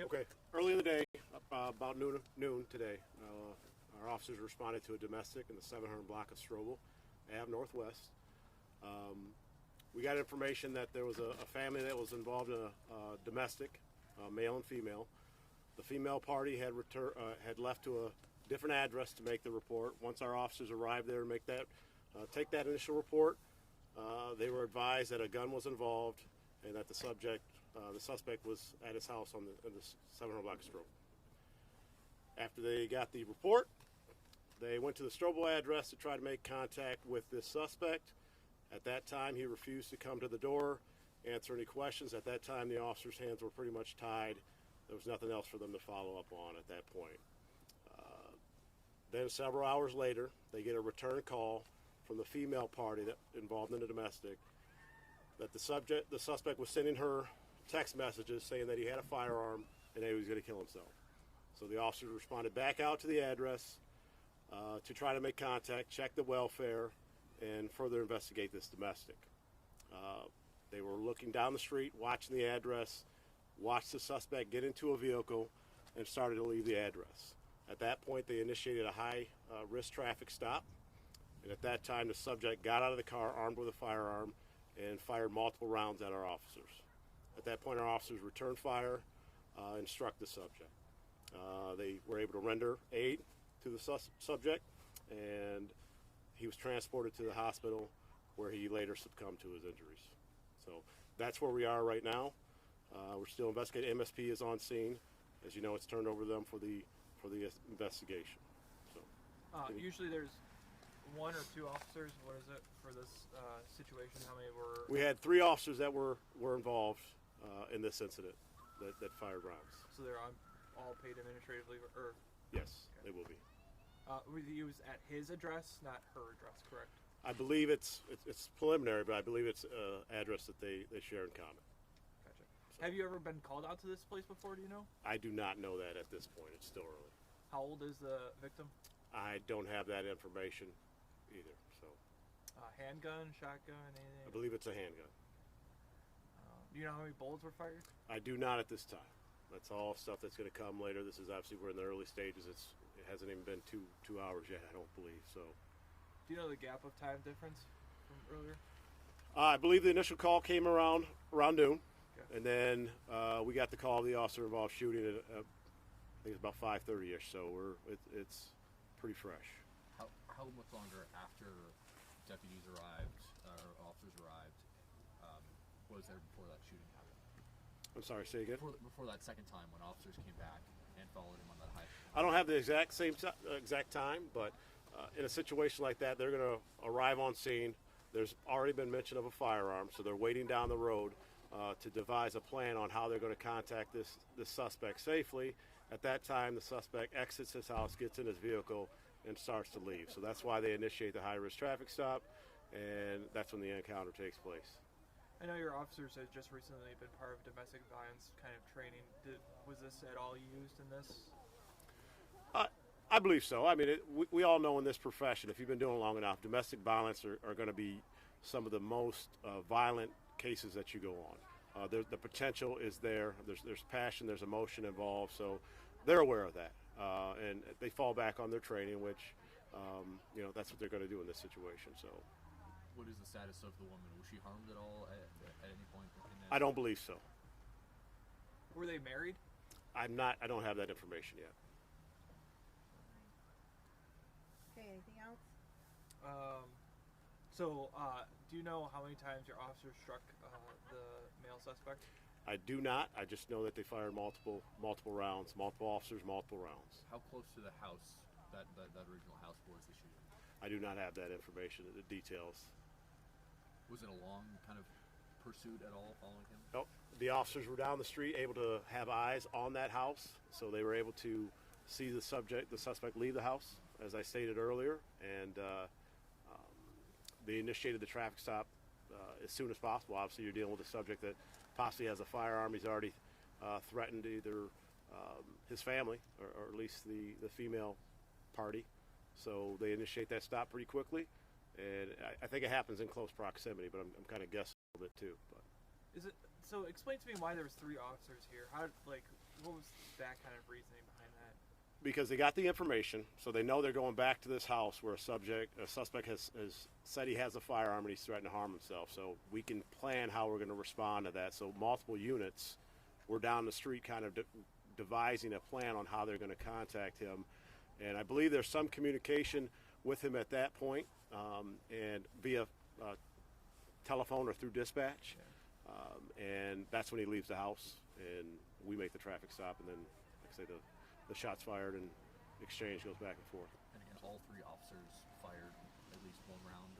Yep. Okay. Early in the day, about noon today, our officers responded to a domestic in the 700 block of Strobel Ave Northwest. We got information that there was a family that was involved in a domestic, male and female. The female party had left to a different address to make the report. Once our officers arrived there to take that initial report, they were advised that a gun was involved and that the suspect was at his house in the 700 block of Strobel. After they got the report, they went to the Strobel address to try to make contact with this suspect. At that time, he refused to come to the door, answer any questions. At that time, the officers' hands were pretty much tied. There was nothing else for them to follow up on at that point. Then several hours later, they get a return call from the female party that involved in the domestic that the suspect was sending her text messages saying that he had a firearm and that he was going to kill himself. So the officers responded back out to the address to try to make contact, check the welfare, and further investigate this domestic. They were looking down the street, watching the address, watched the suspect get into a vehicle, and started to leave the address. At that point, they initiated a high-risk traffic stop, and at that time, the subject got out of the car armed with a firearm and fired multiple rounds at our officers. At that point, our officers returned fire and struck the subject. They were able to render aid to the subject, and he was transported to the hospital where he later succumbed to his injuries. So that's where we are right now. We're still investigating. MSP is on scene. As you know, it's turned over to them for the investigation. So Usually there's one or two officers. What is it for this situation? How many were? We had 3 officers that were involved in this incident that fired rounds. So they're all paid administratively, or? Yes, Okay. they will be. He was at his address, not her address, correct? I believe it's preliminary, but I believe it's an address that they share in common. Gotcha. Have you ever been called out to this place before, do you know? I do not know that at this point. It's still early. How old is the victim? I don't have that information either. So Handgun, shotgun, anything? I believe it's a handgun. Do you know how many bullets were fired? I do not at this time. That's all stuff that's going to come later. This is obviously, we're in the early stages. It hasn't even been two hours yet, I don't believe. So, Do you know the gap of time difference from earlier? I believe the initial call came around noon, Okay. and then we got the call of the officer involved shooting at I think it's about 5:30ish. So it's pretty fresh. How much longer after deputies arrived or officers arrived was there before that shooting happened? I'm sorry, say again. Before that second time when officers came back and followed him on that hike. I don't have the exact time, but in a situation like that, they're going to arrive on scene. There's already been mention of a firearm, so they're waiting down the road to devise a plan on how they're going to contact this suspect safely. At that time, the suspect exits his house, gets in his vehicle, and starts to leave. So that's why they initiate the high-risk traffic stop, and that's when the encounter takes place. I know your officers have just recently been part of domestic violence kind of training. Was this at all used in this? I believe so. I mean, we all know in this profession, if you've been doing it long enough, domestic violence are going to be some of the most violent cases that you go on. The potential is there. There's passion, there's emotion involved, so they're aware of that. And they fall back on their training, which, that's what they're going to do in this situation. So, What is the status of the woman? Was she harmed at all at any point? I don't believe so. Were they married? I don't have that information yet. Okay, anything else? Do you know how many times your officers struck the male suspect? I do not. I just know that they fired multiple rounds, multiple officers, multiple rounds. How close to the house, that original house, was the shooting? I do not have that information, the details. Was it a long kind of pursuit at all following him? Nope. The officers were down the street, able to have eyes on that house, so they were able to see the suspect leave the house, as I stated earlier, and they initiated the traffic stop as soon as possible. Obviously, you're dealing with a subject that possibly has a firearm. He's already threatened either his family or at least the female party. So they initiate that stop pretty quickly, and I think it happens in close proximity, but I'm kind of guessing a little bit too. But Is it so? Explain to me why there was 3 officers here. How What was that kind of reasoning behind that? Because they got the information, so they know they're going back to this house where a suspect has said he has a firearm and he's threatened to harm himself. So we can plan how we're going to respond to that. So multiple units, we're down the street kind of devising a plan on how they're going to contact him. And I believe there's some communication with him at that point, and via telephone or through dispatch. And that's when he leaves the house, and we make the traffic stop, and then, like I say, the shots fired and exchange goes back and forth. And again, all three officers fired at least one round?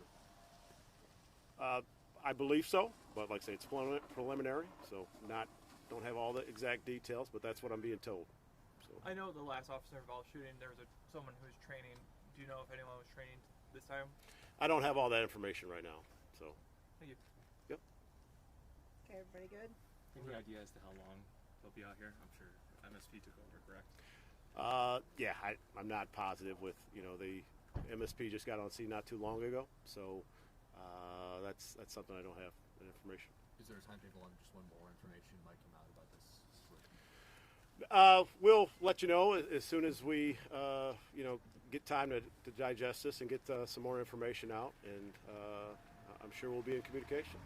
I believe so, but like I say, it's preliminary, so don't have all the exact details, but that's what I'm being told. So I know the last officer involved shooting, there was someone who was training. Do you know if anyone was training this time? I don't have all that information right now. So Thank you. yep. Okay, everybody good? Any idea as to how long they'll be out here? I'm sure MSP took over, correct? Yeah, I'm not positive with, the MSP just got on scene not too long ago, so that's something I don't have that information. Is there a timetable on just when more information might come out about this situation? We'll let you know as soon as we, get time to digest this and get some more information out, and I'm sure we'll be in communication.